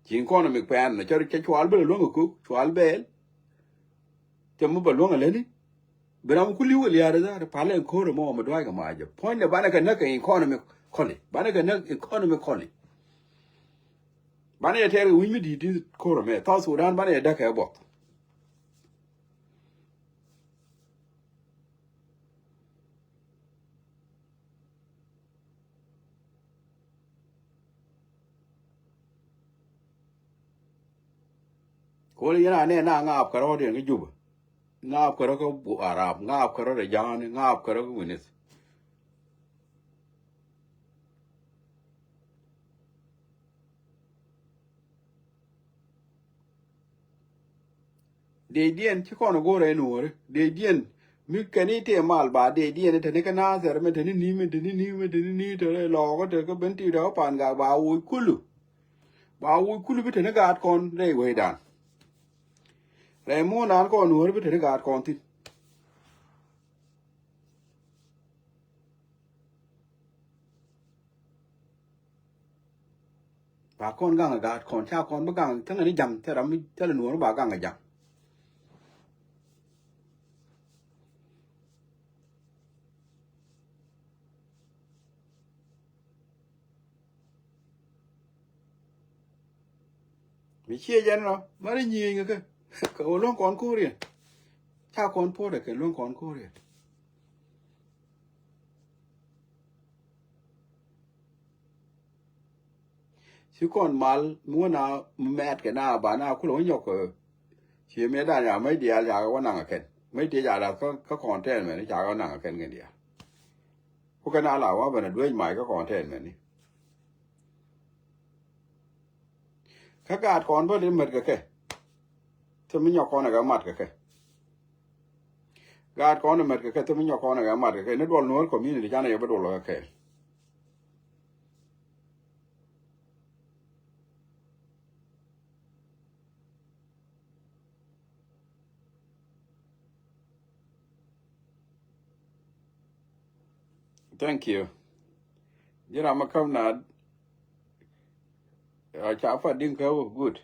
Speaker 1: จริงคอนมีแผนนะจะชวาลเบลล่วงกับคุกชวาลเบลจะมาบล่วงอะไรนี่บราวน์คุลิวเลียร์ได้พาเล่นโคตรมั่วมาด้วยกับมาจะพอยเนี่ยบ้านกันนักอินคอนมีคนนี้บ้านกันนักอินคอนมีคนนี้บ้านเนี่ยเทอร์วิ่งไม่ดีที่โคตรแม่ท้าสุดานบ้านเนี่ยได้แค่บอกคนนี้นะเนี่ยน่างาบกระโดดเดียงก็อยู่งาบกระโดดก็บุอาราบงาบกระโดดเดียนงาบกระโดดก็วินิสเดียนที่คนก็เรนูเลยเดียนมีแค่นี้เที่ยมาลบาเดียนแต่นี่ก็น่าเสียมันแต่นี่มันแต่นี่แต่เลยหลอกก็แต่ก็เป็นที่เราผ่านกับบาวุยคุลุไปถึงกาดคนได้เวดานเรโมนานก็หนูไปถึงกาดคนที่ปากคนกังกาดคนชาวคนบ้ากังทั้งอันนี้จำถ้าเราไม่ถ้าเราหนูเราบ้ากังกันจำ mi chia jan no mari nyi nga ka o lon kon ko ri cha kon po de ke lon kon ko ri si kon mal mu na met ke na ba na ku lo nyok chi me da ya mai dia ya wa na ken mai dia ya la ka kon ten me ni cha ga na ken ngen dia ku ka na la wa ba na dwe mai ka kon ten me ni ka ga kon bo de met ke to mi nyok kon ga mat ke ga kon met ke to mi nyok kon ga mat ke ne dol no ko mi ni ja na ye ba dol lo ke thank you jira ma kam na cha fa ding ka good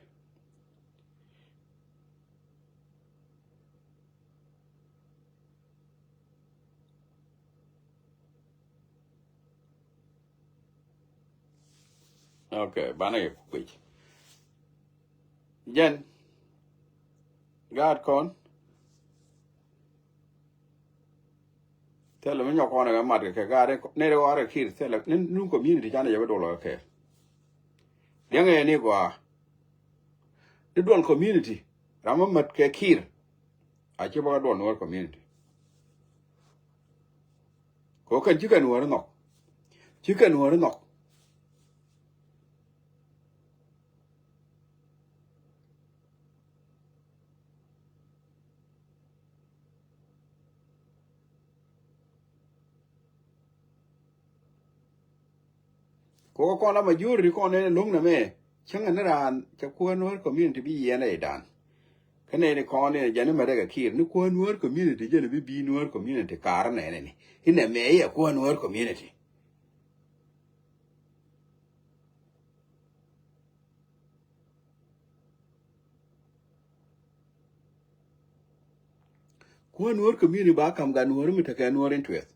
Speaker 1: okay bana ye ku jen ga kon tell me nyok kon ga mat ke ga ne ro ara kir tell nu community ja na ye ba dol lo ke yang e ni kwa the dual community rama mat ke kir a che ba dual no community ko kan chi kan war no chi kan war no ko ko la ma yuri ko ne lung na me chang na ran cha ko no community bi ye na dan kane ne ko ne ja ne ma daga kir ni ko no community je ne bi no community kar ne ne ine me ye ko no community ko no community ba kam ga no mi ta ka no ren twet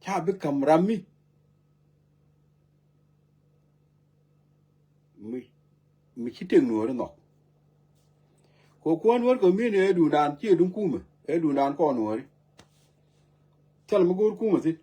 Speaker 1: cha bi kam rami mi chiteng no no ko no community e du dan chi dun kuma e du dan ko no ri chal mo gur kuma si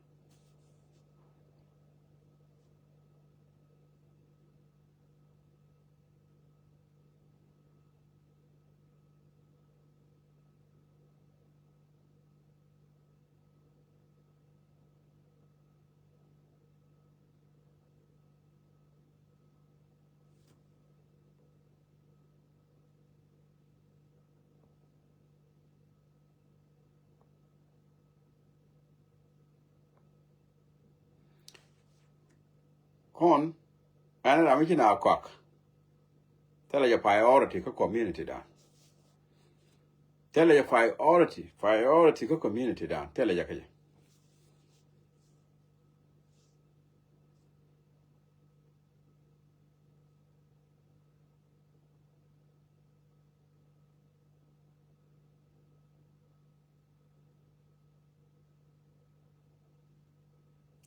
Speaker 1: kon ana ra mi na kwak tell your priority ko community da tell your priority ko community da tell ya ka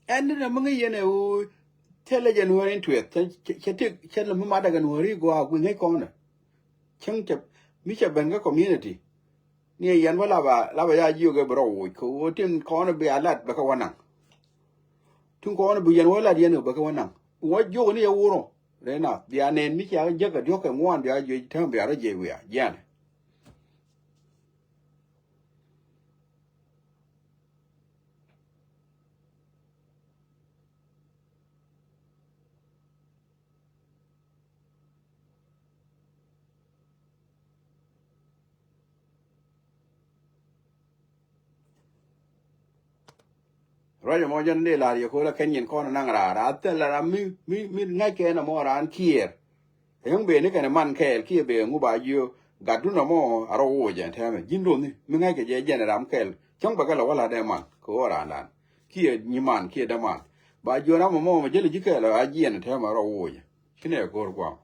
Speaker 1: and na mga yene o tell ya no ren twet che la ma daga no ri go a ku ngai ko na chang che mi che ben ga community ni yan wala ba la ba ya ji ga bro ko tin ko na be alat ba ka wana tun ko na bu yan wala yan ba ka wana wo jo ni ya wuro re na ya nen mi cha je ga dio ka ngwan ya ji tam ba ra je wi ya yan rồi mo jan de la yo ko la ken yen ko na ra te la mi ngai ke na mo ran kier yung be ni kana man kel ki be ngu ba yo gadu na mo aro wo jan ta me jin do ni mi ngai ke je jen ram kel chong ba ga la wala de man ko ra nan ki ni man ki da man ba yo na mo ma je li ke la a jen ta ma aro wo je kine ko kwa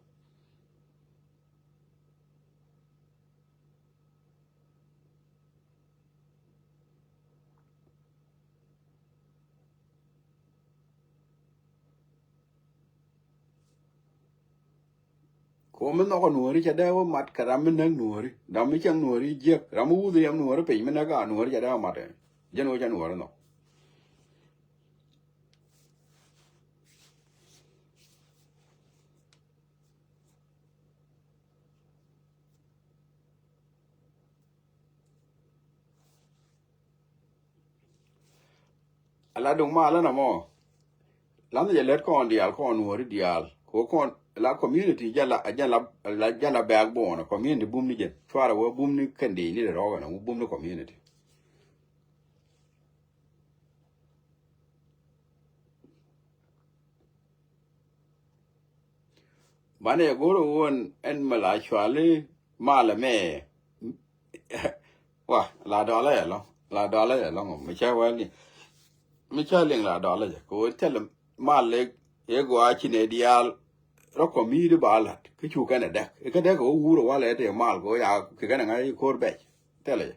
Speaker 1: มันนอกหนัวริจะได้ว่ามัดกระดำมันนั่งหนัวริดำไม่ช่างหนัวริเจี๊ยกรำอู้เดียมหนัวริไปมันนักหนัวริจะได้มัดเลยยันว่าจะหนัวริเนาะอะไรดงมาแล้วนะมั้งหลังจากเล็ดก่อนเดียร์ก่อนหนัวริเดียร์ก่อนla community jala bag bona community boom ni jen chwara wo boom ni kandi ni ro ga na boom ni community bane goro won en mala chwale mala me wa la dollar ya lo la dollar ya lo me cha wa ni me cha ling la dollar ja ko tel male e go a chine dial ro ko mi de balat ke chu kana dak e ka dak o wuro wala te mal go ya ke kana ngai kor be tele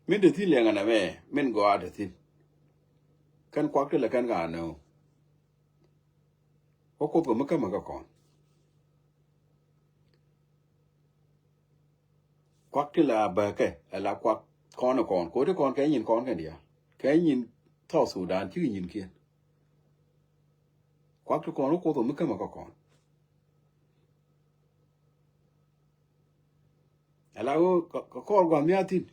Speaker 1: min de ti le ngana me min go ade tin kan kwak de la kan ga no ko ko ma ka ma ka kon kwak ti la ba ke la kwak kon ko de kon ke yin kon ke dia ke yin thao Sudan chứ nhìn kia quát cho con nó cô tụi mới cái mà có con là có con qua mía tin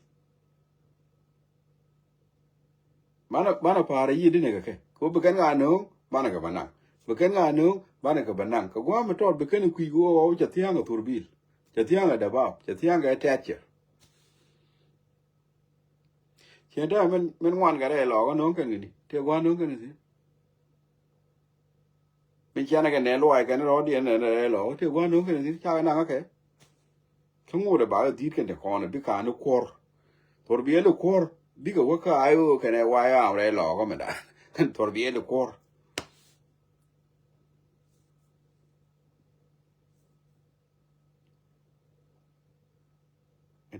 Speaker 1: mana pare yi dine cái ko bekan ga no mana ka banang bekan ga no mana ka banang ka gwa ma tot bekan ku go o cha tiang ga turbil cha tiang ga da ba cha tiang ga tache hiện tại mình ngoan cái này lò có nướng cái gì thì ngoan nướng cái gì mình chán cái này loại cái nó đó điện này lò thì ngoan nướng cái gì cha cái nào cái không ngồi để bảo là cái này còn là biết cả nó quor thôi bây giờ nó quor biết cái ai cái này vay à đây lò có mình đã thôi bây giờ nó quor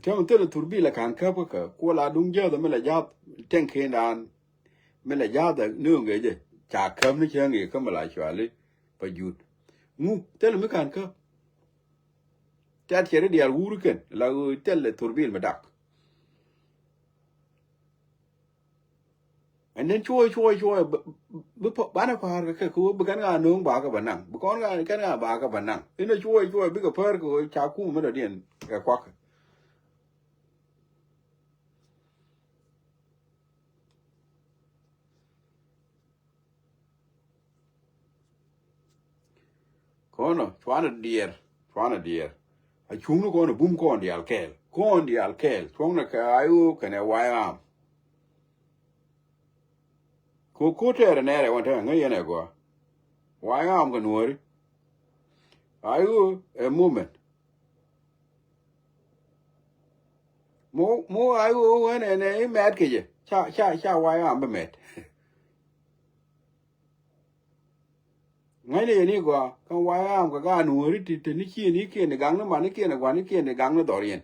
Speaker 1: thế mà tức là turbi là càng cấp cái cô là đúng giờ đó mới là giáp trên khi đàn mới là giáp được nương cái gì chả cơm nó chơi nghề không mà lại xóa đi phải dụt ngu thế là mới càng cấp cha chơi đi al uru ken là thế là turbi mà đặc anh nên chui bữa bán nó phá cái khu bữa cái ngà nương bà cái bản năng bữa con cái ngà bà cái bản năng thế nó chui biết cái phơi cái chả cũ mới được điện cái quắc con nó choana deer a chung nó con nó bum con di alkel chung nó cái ayu cái này wai am ko tere nere wanta ngai ne go wai am cái nuori ayu a movement mo ayu ne met ke je cha wai am be met ngay này qua con quay am cái nuôi thì ní kia này gắng nó mà ní kia này qua ní kia này gắng nó đỏ liền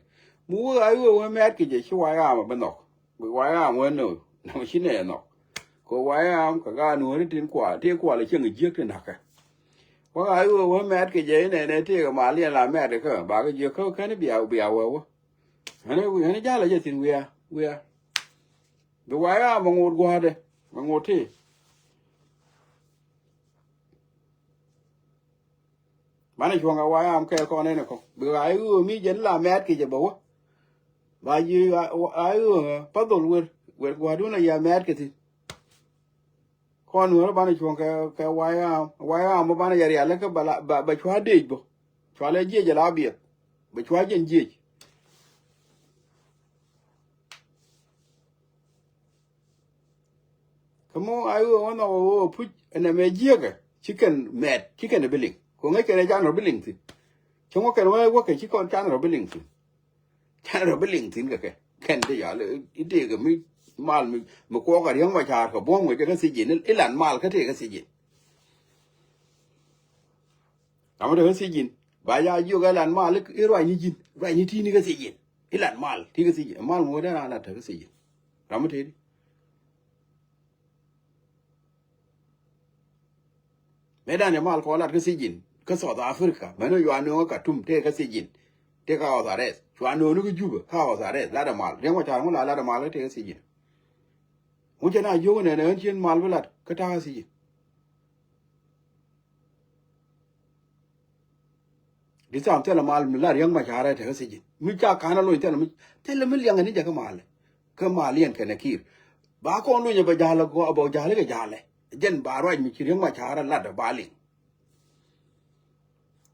Speaker 1: mua ấy vừa mét cái gì chứ quay am mà bên nọ quay am bên nữa nó xin này nọ có quay am cái nuôi thì quả là chưa người giết thì nạc à có ấy vừa mét cái gì này thì cái mà liền làm mét được cơ bà cái gì không cái nó bèo quá nó giá là gì thì we cái quay am mà ngột qua đây mà ngột thì bạn này chuông cái quái am cái con này nè con bữa ấy mi dẫn là mét cái gì bảo và gì ấy bắt đầu quên qua đó là giờ mét cái gì con nữa bạn này chuông cái quái am mà bạn này giờ lấy cái bà chua đi bộ chua lấy gì giờ lá biệt bà chua gì gì cái món ấy nó put anh em gì cái chicken là billing có ngay cái này cha nó bị linh thì chúng có cái đó có cái chỉ con cha nó bị linh thì cái giờ là ít đi cái mi mal mà có cái riêng mà cha có buông người cái gì nó ít lần mal cái gì làm được cái gì bây giờ yêu cái lần mal cái loại như thế này cái gì ít lần mal thì cái gì mal ngồi đó là cái gì làm thế đi medan ya mal ko lat ka sijin ka South Africa mano yo anu ka tum te ka sijin te ka o sares yo anu no juba ka o sares la da mal ren wa cha la da mal te ka sijin mu je na yo ne ne chin mal lat ka ta ka sijin di sam te la mal mi la yang ma cha ra te ka sijin mi cha ka na lo te la mi yang ni ja ka mal yen ka na kir ba ko lu nya ba ja la ko ba ja le ka ja le jen ba ro mi chi yang ma cha ra la da ba ling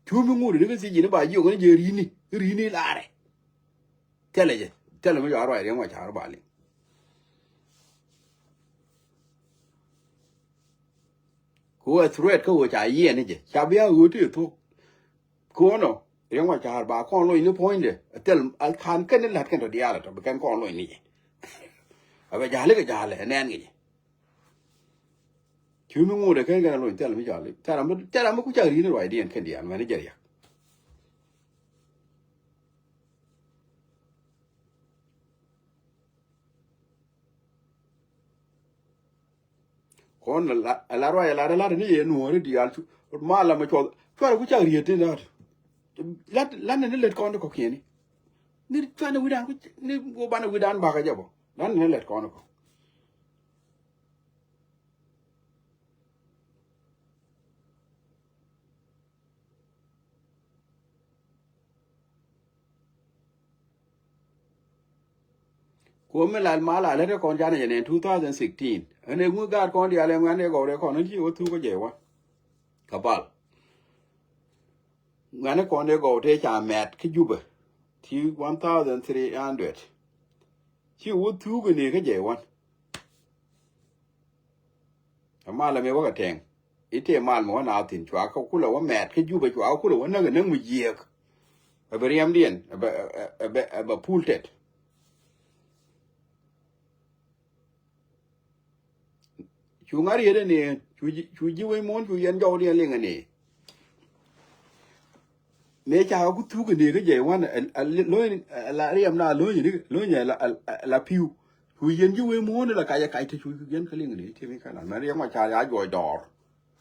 Speaker 1: chú mình ngủ được cái gì nó bảo nhiều cái gì rini là đấy thế là mới giỏi rồi đấy ngoài chả nó bảo liền cô thread cô chả yên đấy chứ chả biết người thì thôi cô nó đấy ngoài chả bà con lôi nó point đấy thế là khan cái này là cái đồ đi à rồi cái con lôi này à bây giờ lấy cái giờ này nên cái gì chú mình ngủ được cái lôi thế là mới giỏi thế là mới cũng chơi rini rồi đi ăn cái gì ăn mà nó chơi con la roya la ni ye no ri dial ma la ma cho ku cha ri te la ne le kon ko kini ni fa na widan ku ni go bana widan ba ka jabo lan ne le kon ko ko me la ma la le kon ja ne 2016 ane ngu gar kon dia le ngane go re kon ji o tu ko je wa kabal ngane kon de go te cha met ki juba ti 1300 chi o tu ko ne ka je wa ma la me wa ka teng ite mal mo na tin chwa ko ku la wa met ki juba chwa ku la wa na ga nang mu ye ba riam dien ba pultet chú ngari yede ne chú ji we mon chú yen jaw de lenga ne me cha ku tu ke ne ke je wan lo la riam na lo ni lo nya la piu chú yen ji we mon la ka ya kai te chú yen ka lenga ne te mi kana ma riam ma cha ya joy dor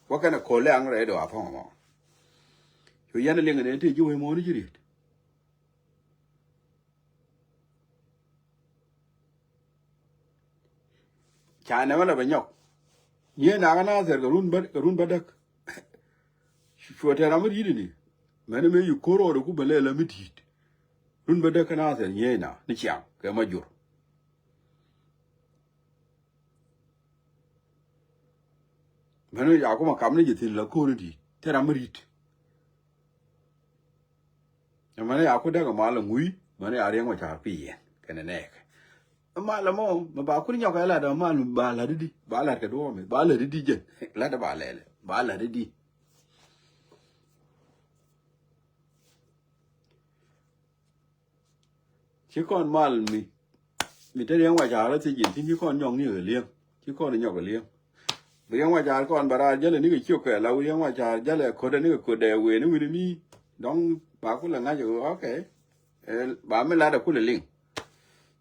Speaker 1: wa kana ko lang re do a phong mo chú yen lenga ne te ji we mon ji ri cha na ma la ba nyok ye na na ser garun badak shote na mari ni mene me yu koro ku bele la mitit run badak na ser ye na ni chiang ke majur mene ya ko ma kam ni jitin la ko ni di tera marit mene ya ko daga mala ngui mene ya rengo cha pi yen kene nek ma la mo ma ba ku ni nyaka la da ma ba la di ba la ka do me ba la di je la da ba le ba la di chứ con mal mi te riang wa cha la ti yin tin chứ con nyong ni ở liêng chứ con ni nyok ở liêng riang wa cha con bara je le ni ke chiu ke la riang wa cha je le ko de ni ko de we ni wi ni dong ba ku la nga jo okay ba me la da ku le ling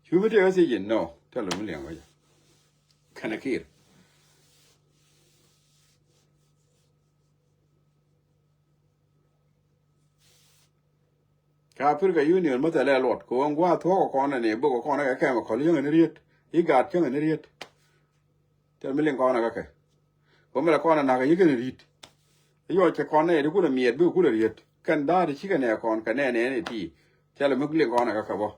Speaker 1: chú mi te si yin no te lo mi liang wa kana kir ka pur ga union ma te le lot ko ngwa tho ko kon ne bo ko kon ga ka ma ko liang ni riet I gat ke ni riet te mi ling kon ga ke ko me la kon na ga yi ke ni rit yo che kon ne ku le miet bu ku le riet kan da ti chi ka ne kon ka ne ne ti te lo mi ling kon ga ka bo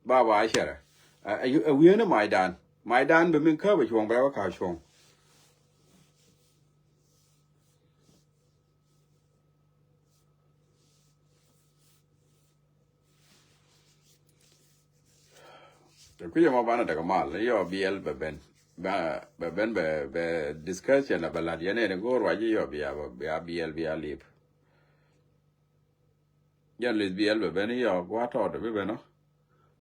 Speaker 1: ba ba ai shere a wi ne mai dan be min ka ba chong ba ka chong ku ya ma bana daga mal yo biel be ben be discussion ba la yene ne go ro ji yo biel lip yan le biel be ben yo gwa to de be no